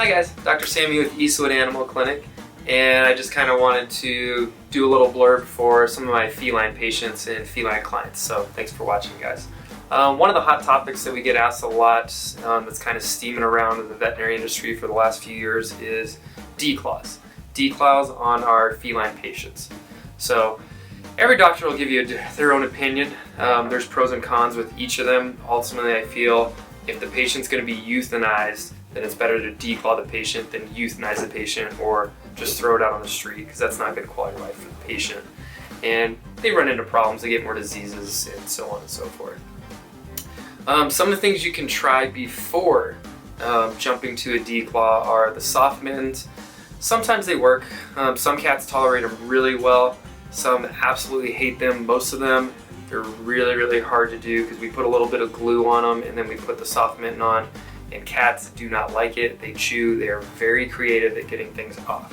Hi guys, Dr. Sammy with Eastwood Animal Clinic, and I just kind of wanted to do a little blurb for some of my feline patients and feline clients, so thanks for watching guys. One of the hot topics that we get asked a lot that's kind of steaming around in the veterinary industry for the last few years is declaws. Declaws on our feline patients. So every doctor will give you their own opinion. There's pros and cons with each of them. Ultimately, I feel if the patient's going to be euthanized, then it's better to declaw the patient than euthanize the patient or just throw it out on the street, because that's not good quality of life for the patient. And they run into problems, they get more diseases, and so on and so forth. Some of the things you can try before jumping to a declaw are the soft mittens. Sometimes they work. Some cats tolerate them really well. Some absolutely hate them. Most of them, they're really, really hard to do because we put a little bit of glue on them and then we put the soft mitten on, and cats do not like it. They chew. They are very creative at getting things off.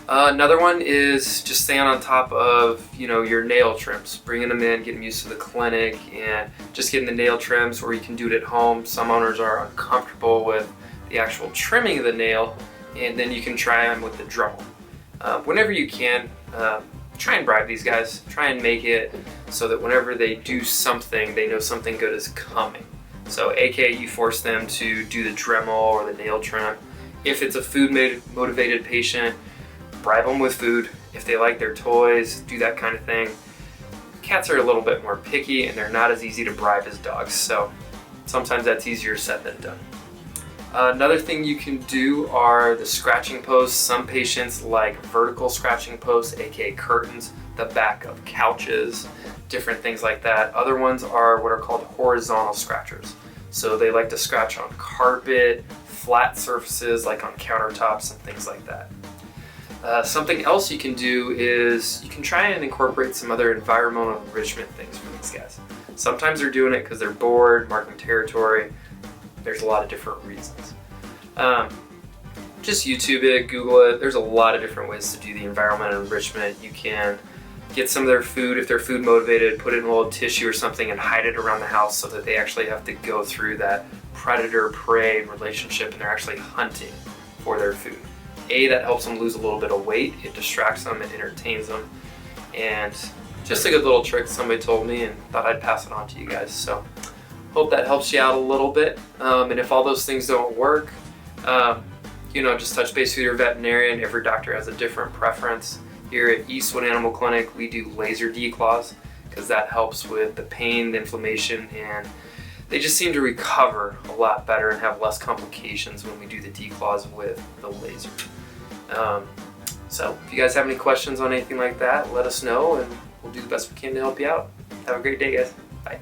Another one is just staying on top of, your nail trims, bringing them in, getting used to the clinic, and just getting the nail trims, or you can do it at home. Some owners are uncomfortable with the actual trimming of the nail, and then you can try them with the Dremel. Whenever you can, try and bribe these guys. Try and make it so that whenever they do something, they know something good is coming. So aka you force them to do the Dremel or the nail trim. If it's a food motivated patient, bribe them with food. If they like their toys, do that kind of thing. Cats are a little bit more picky and they're not as easy to bribe as dogs, so sometimes that's easier said than done. Another thing you can do are the scratching posts. Some patients like vertical scratching posts, aka curtains, the back of couches, different things like that. Other ones are what are called horizontal scratchers. So they like to scratch on carpet, flat surfaces like on countertops and things like that. Something else you can do is you can try and incorporate some other environmental enrichment things for these guys. Sometimes they're doing it because they're bored, marking territory. There's a lot of different reasons. Just YouTube it, Google it. There's a lot of different ways to do the environmental enrichment. You can get some of their food, if they're food motivated, put it in a little tissue or something and hide it around the house so that they actually have to go through that predator-prey relationship and they're actually hunting for their food. That helps them lose a little bit of weight, it distracts them, it entertains them, and just a good little trick somebody told me and thought I'd pass it on to you guys. So hope that helps you out a little bit. And if all those things don't work, just touch base with your veterinarian. Every doctor has a different preference. Here at Eastwood Animal Clinic, we do laser declaws because that helps with the pain, the inflammation, and they just seem to recover a lot better and have less complications when we do the declaws with the laser. So if you guys have any questions on anything like that, let us know and we'll do the best we can to help you out. Have a great day, guys. Bye.